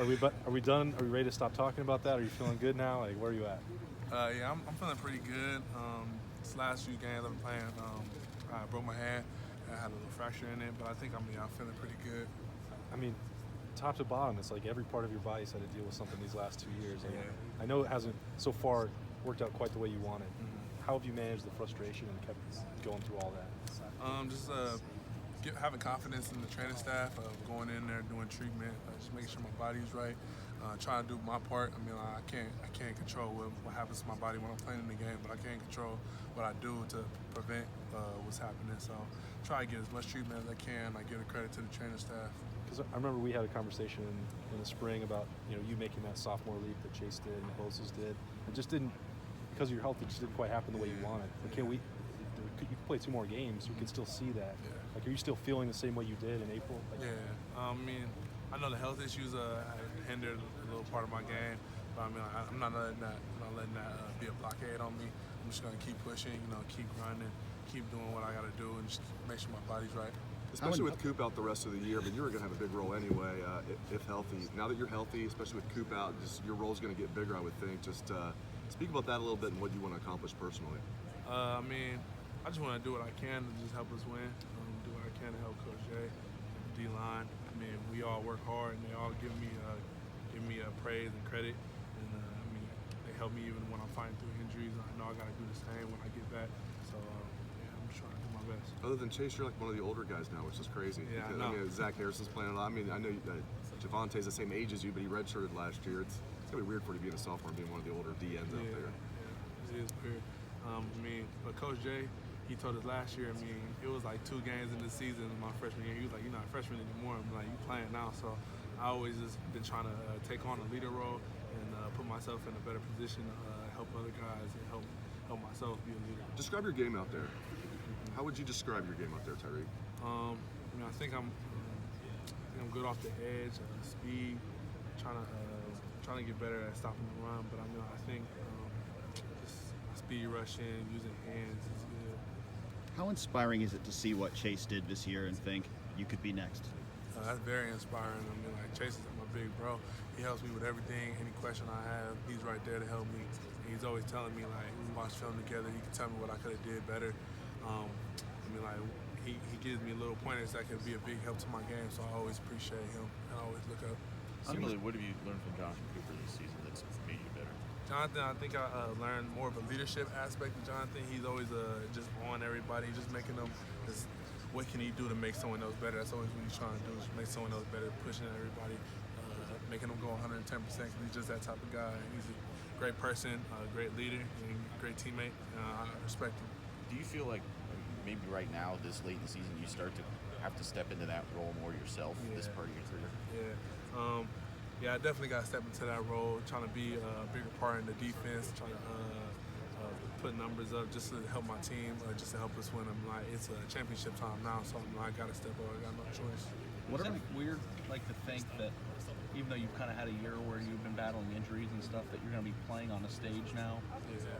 Are we done? Are we ready to stop talking about that? Are you feeling good now? Like, where are you at? Yeah, I'm feeling pretty good. This last few games I've been playing, I broke my hand. I had a little fracture in it, but I think I'm feeling pretty good. I mean, top to bottom, it's like every part of your body's had to deal with something these last 2 years. Like, Yeah. I know it hasn't so far worked out quite the way you wanted. Mm-hmm. How have you managed the frustration and kept going through all that? Having confidence in the training staff, going in there doing treatment, just making sure my body's right, trying to do my part. I can't control what happens to my body when I'm playing in the game, but I can control what I do to prevent what's happening. So try to get as much treatment as I can. I give the credit to the training staff. Because I remember we had a conversation in the spring about you making that sophomore leap that Chase did and Bosa's did. It just didn't, because of your health, it just didn't quite happen the way you wanted. But can we? You could play 2 more games. We can still see that. Yeah. Like, are you still feeling the same way you did in April? Like, Yeah. I know the health issues hindered a little part of my game, but I'm not letting that be a blockade on me. I'm just gonna keep pushing, keep grinding, keep doing what I gotta do, and just make sure my body's right. Especially with Coop out the rest of the year, but you were going to have a big role anyway, if healthy. Now that you're healthy, especially with Coop out, just your role's going to get bigger, I would think. Just speak about that a little bit and what you want to accomplish personally. I just want to do what I can to just help us win. Do what I can to help Coach Jay and the D-line. We all work hard, and they all give me praise and credit. And they help me even when I'm fighting through injuries. I know I got to do the same when I get back. So I'm just trying to do my best. Other than Chase, you're like one of the older guys now, which is crazy. Yeah, because, I know. Zach Harrison's playing a lot. I know Javante's the same age as you, but he redshirted last year. It's gonna be weird for you being a sophomore, being one of the older DNs out there. Yeah, it is weird. But Coach Jay, he told us last year, it was like 2 games in the season my freshman year. He was like, you're not a freshman anymore. I'm like, you playing now. So I always just been trying to take on a leader role and put myself in a better position to help other guys and help myself be a leader. Describe your game out there. How would you describe your game out there, Tyreke? I think I'm good off the edge, speed, trying to get better at stopping the run. But I think just speed rushing, using hands is good. How inspiring is it to see what Chase did this year and think you could be next? That's very inspiring. Chase is my big bro. He helps me with everything. Any question I have, he's right there to help me. And he's always telling me, we watch film together. He can tell me what I could have did better. He gives me little pointers that could be a big help to my game. So I always appreciate him and I always look up. Similarly, what have you learned from Jonathan Cooper this season that's made you better? Jonathan, I think I learned more of a leadership aspect of Jonathan. He's always just on everybody, just making them just what can he do to make someone else better. That's always what he's trying to do, is make someone else better, pushing everybody, making them go 110% because he's just that type of guy. He's a great person, a great leader, and a great teammate. I respect him. Do you feel like maybe right now, this late in the season, you start to have to step into that role more yourself this part of your career? Yeah, I definitely got to step into that role, trying to be a bigger part in the defense, trying to put numbers up just to help my team, just to help us win. It's a championship time now, so I got to step up. I got no choice. What is it weird, to think that even though you've kind of had a year where you've been battling injuries and stuff, that you're going to be playing on a stage now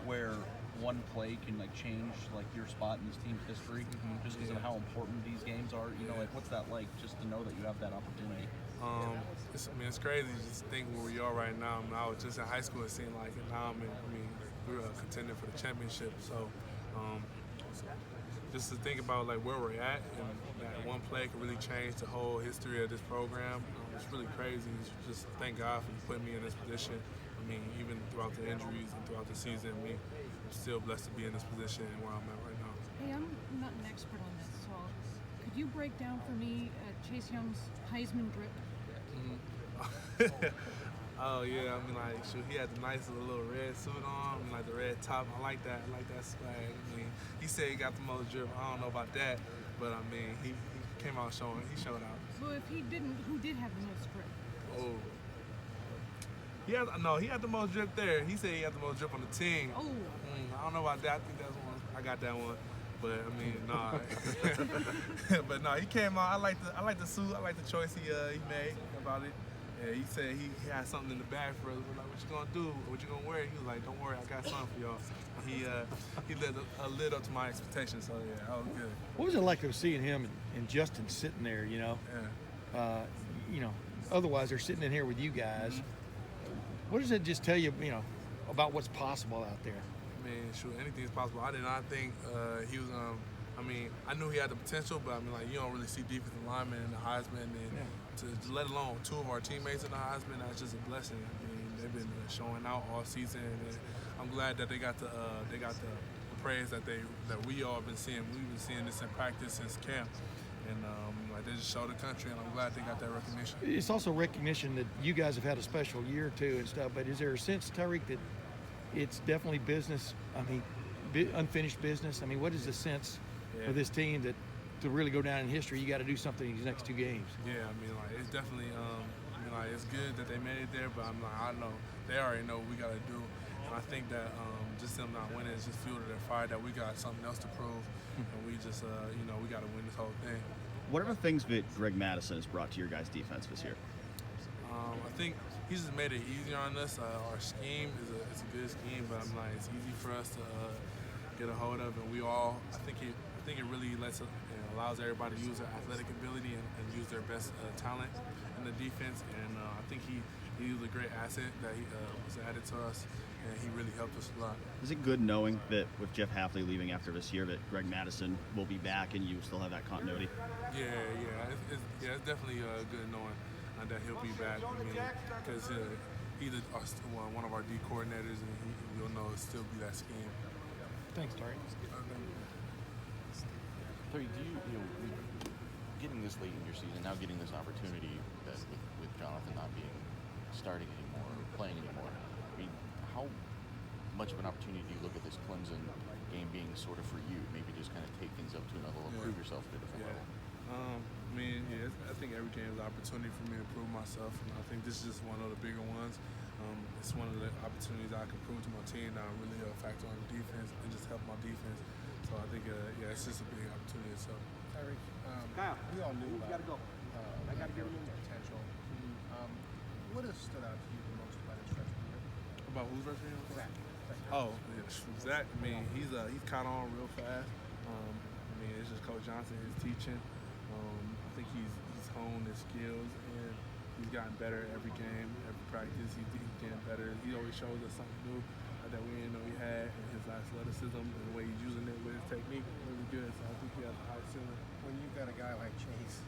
where one play can change your spot in this team's history just because of how important these games are? What's that like, just to know that you have that opportunity? It's crazy just to think where we are right now. I was just in high school, it seemed like, and now we're contending for the championship. So just to think about where we're at, and that one play could really change the whole history of this program. It's really crazy. Just thank God for putting me in this position. Even throughout the injuries and throughout the season, I'm still blessed to be in this position and where I'm at right now. Hey, I'm not an expert on this, so could you break down for me Chase Young's Heisman drip? Oh yeah, shoot, he had the nice little red suit on, the red top. I like that swag. He said he got the most drip. I don't know about that, but he came out showing. He showed out. Well, if he didn't, who did have the most drip? Oh. He had the most drip there. He said he had the most drip on the team. Oh. I don't know about that. I think that's one. I got that one. But but no, he came out. I like the suit. I like the choice he made about it. Yeah, he said he had something in the bag for us. We're like, what you gonna do? What you gonna wear? He was like, don't worry, I got something for y'all. He lived up to my expectations. So yeah, that was good. What was it like seeing him and Justin sitting there? Yeah. otherwise they're sitting in here with you guys. What does it just tell you, about what's possible out there? I mean, shoot, anything is possible. I did not think he was. I knew he had the potential, but you don't really see defensive linemen in the Heisman, and to let alone 2 of our teammates in the Heisman. That's just a blessing. I mean, they've been showing out all season, and I'm glad that they got the praise that we all been seeing. We've been seeing this in practice since camp, and they just showed the country, and I'm glad they got that recognition. It's also recognition that you guys have had a special year too and stuff. But is there a sense, Tyreke, that it's definitely business? I mean, unfinished business. I mean, what is the sense of this team that to really go down in history, you got to do something in these next 2 games? Yeah, it's definitely. It's good that they made it there, but I know they already know what we got to do. And I think that just them not winning is just fuel to their fire that we got something else to prove, and we just we got to win this whole thing. What are the things that Greg Madison has brought to your guys' defense this year? I think he's just made it easier on us. Our scheme is a good scheme, but it's easy for us to get a hold of, and we all. I think it really allows everybody to use their athletic ability and use their best talent in the defense. And I think he was a great asset that he was added to us, and he really helped us a lot. Is it good knowing that with Jeff Hafley leaving after this year, that Greg Madison will be back and you still have that continuity? Yeah, it's definitely good knowing that he'll be back. Because he's one of our D coordinators, and we'll know it'll still be that scheme. Thanks, Tyreke. Terry, do you getting this late in your season, now getting this opportunity that with Jonathan not being starting anymore, or playing anymore, how much of an opportunity do you look at this Clemson game being sort of for you? Maybe just kind of take things up to another level, prove yourself at a different level. I think every game is an opportunity for me to prove myself, and I think this is just one of the bigger ones. It's one of the opportunities I can prove to my team that I really factor on the defense and just help my defense. So I think, it's just a big opportunity. So, Tyreke, we all knew about potential. What has stood out to you the most about his freshman year? about who's freshman year? Zach. Zach. He's caught on real fast. It's just Coach Johnson, his teaching. I think he's honed his skills, and he's gotten better every game, every practice. He's getting better. He always shows us something new that we didn't know he had, and his athleticism and the way he's using it with his technique really good. So I think he has a high ceiling. When you've got a guy like Chase,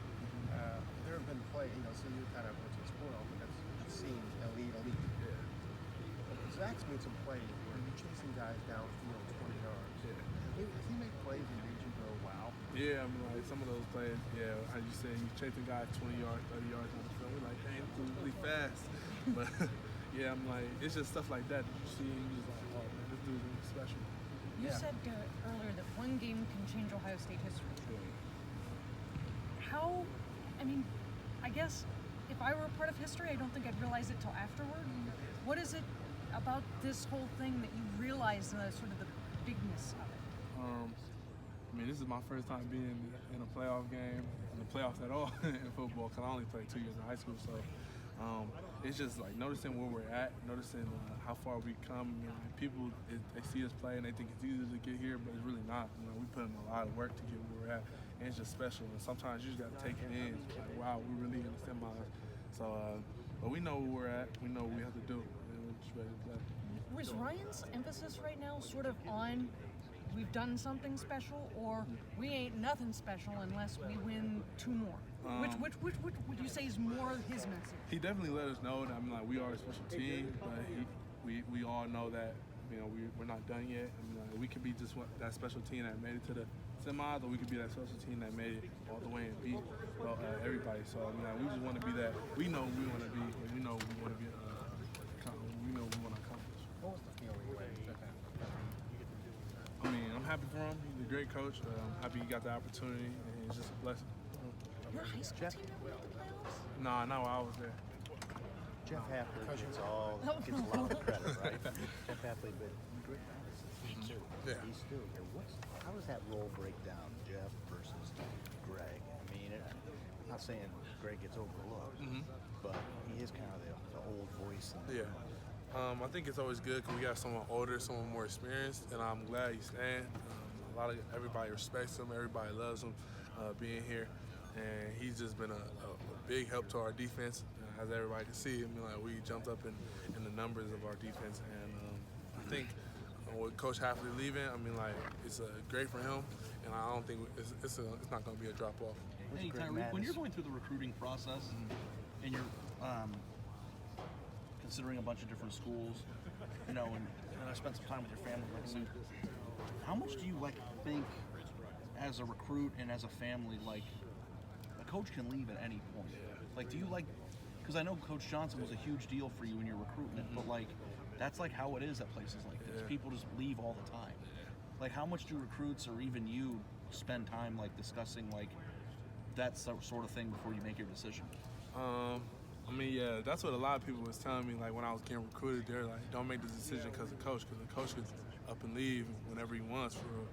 there have been plays, so you kind of went to the sport on, but it seems elite. Yeah. But Zach's made some plays where he's chasing guys downfield 20 yards. Yeah. Does he make plays and reach and go, wow? Yeah, some of those plays, how you said, he's chasing guys 20 yards, 30 yards on the field. We're like, dang, this is really fast. But it's just stuff like that you see, and you're just like, oh man, this dude's really special. You said earlier that one game can change Ohio State history. How, I guess if I were a part of history, I don't think I'd realize it till afterward. What is it about this whole thing that you realize the sort of the bigness of it? This is my first time being in a playoff game, in the playoffs at all in football, because I only played 2 years in high school. So it's just like noticing where we're at, noticing how far we come. People, they see us play and they think it's easy to get here, but it's really not. We put in a lot of work to get where we're at, and it's just special. And sometimes you just got to take it in. It's like, wow, we're really in the semis. So, but we know where we're at. We know what we have to do, and we're just ready to play. Was Ryan's emphasis right now sort of on we've done something special, or we ain't nothing special unless we win 2 more? Which would you say is more of his message? He definitely let us know that we are a special team, but we all know that we're not done yet. We could be just that special team that made it to the semis, or we could be that special team that made it all the way and beat everybody. So we just want to be that. We know we want to be, and we know we want to be. We know we want to accomplish. What was the feeling when you took that? I'm happy for him. He's a great coach. I'm happy he got the opportunity, and it's just a blessing. Your high school team never made the playoffs? Nah, not while I was there. Jeff Hafley gets a lot of credit, right? Jeff Hafley, but Greg Madison, he's still here. How does that role break down, Jeff versus Greg? I'm not saying Greg gets overlooked, but he is kind of the old voice. I think it's always good because we got someone older, someone more experienced, and I'm glad he's staying. Everybody respects him, everybody loves him being here. and he's just been a big help to our defense, as everybody can see. I mean, like, we jumped up in the numbers of our defense, and I think with Coach Hafley leaving, I mean, like, it's great for him, and I don't think it's not going to be a drop off. Hey, Tyreke, when you're going through the recruiting process and you're considering a bunch of different schools, you know, and I spent some time with your family lately, how much do you think as a recruit and as a family, like, a coach can leave at any point? Like, do you because I know Coach Johnson was a huge deal for you in your recruitment, but that's how it is at places like this. People just leave all the time. Like, how much do recruits or even you spend time discussing that sort of thing before you make your decision? I mean, yeah, that's what a lot of people was telling me. Like, when I was getting recruited, they're like, don't make the decision because the coach could up and leave whenever he wants, for real.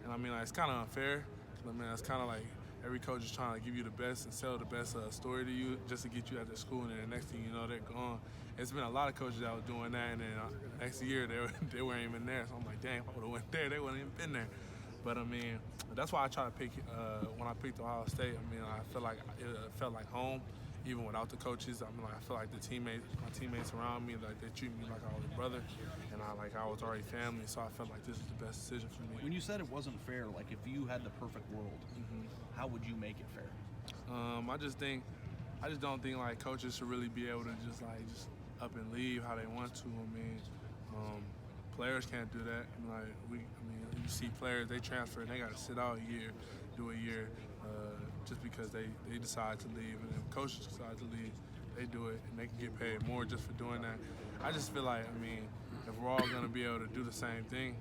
And I mean, it's kind of unfair. I mean, it's kind of like every coach is trying to give you the best and sell the best story to you just to get you at their school, and then the next thing you know, they're gone. It's been a lot of coaches that were doing that, and then next year they weren't even there. So I'm like, dang, if I would have went there, they wouldn't even been there. But I mean, that's why I try to pick. When I picked Ohio State, I mean, I feel like it felt like home, even without the coaches. I mean, I feel like my teammates around me, like, they treat me like I was a brother, and I was already family. So I felt like this was the best decision for me. When you said it wasn't fair, like, if you had the perfect world, how would you make it fair? I just don't think like coaches should really be able to just up and leave how they want to. I mean, players can't do that. You see players, they transfer and they got to sit out do a year, just because they decide to leave, and if coaches decide to leave, they do it and they can get paid more just for doing that. I just feel like, if we're all going to be able to do the same thing,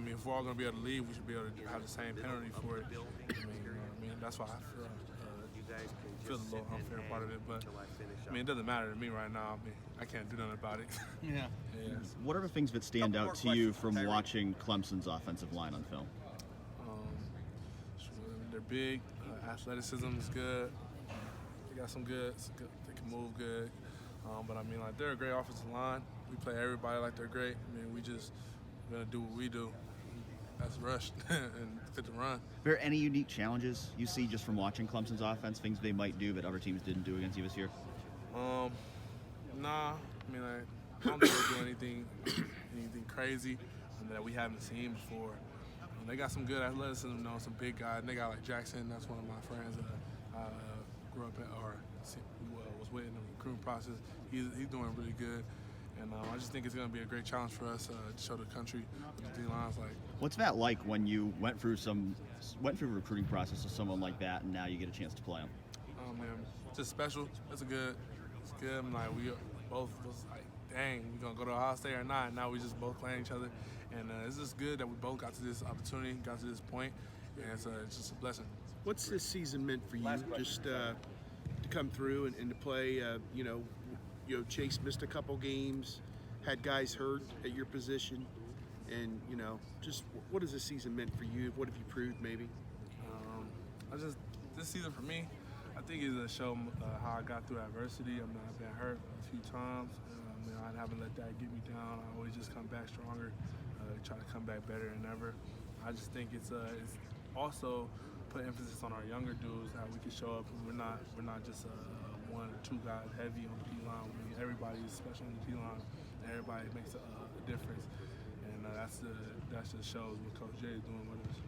if we're all going to be able to leave, we should be able to have the same penalty for it. That's why I feel the little unfair part of it, but it doesn't matter to me right now. I can't do nothing about it. Yeah. What are the things that stand out to you from watching Clemson's offensive line on film? They're big. Athleticism is good. They got some good. They can move good. But they're a great offensive line. We play everybody like they're great. We just gonna do what we do. That's rush and fit the run. Are there any unique challenges you see just from watching Clemson's offense, things they might do that other teams didn't do against you this year? Nah. I don't think they'll do anything crazy that we haven't seen before. They got some good athleticism, some big guys. And they got Jackson. That's one of my friends that I grew up in, or was with in the recruiting process. He's doing really good. And I just think it's going to be a great challenge for us to show the country what the D-line's like. What's that like when you went through a recruiting process with someone like that, and now you get a chance to play them? Oh man, just special. It's good. We both was like, dang, we gonna go to Ohio State or not? Now we just both playing each other, and it's just good that we both got to this opportunity, got to this point, and it's just a blessing. What's this season meant for you? Just to come through and to play. Chase missed a couple games, had guys hurt at your position, and just what has this season meant for you? What have you proved, maybe? This season for me, I think is to show how I got through adversity. I've been hurt a few times. I haven't let that get me down. I always just come back stronger, try to come back better than ever. I just think it's also put emphasis on our younger dudes, how we can show up. We're not just one or two guys heavy on the D-line. Everybody is special on the D-line, and everybody makes a difference. And that just shows what Coach Jay is doing with us.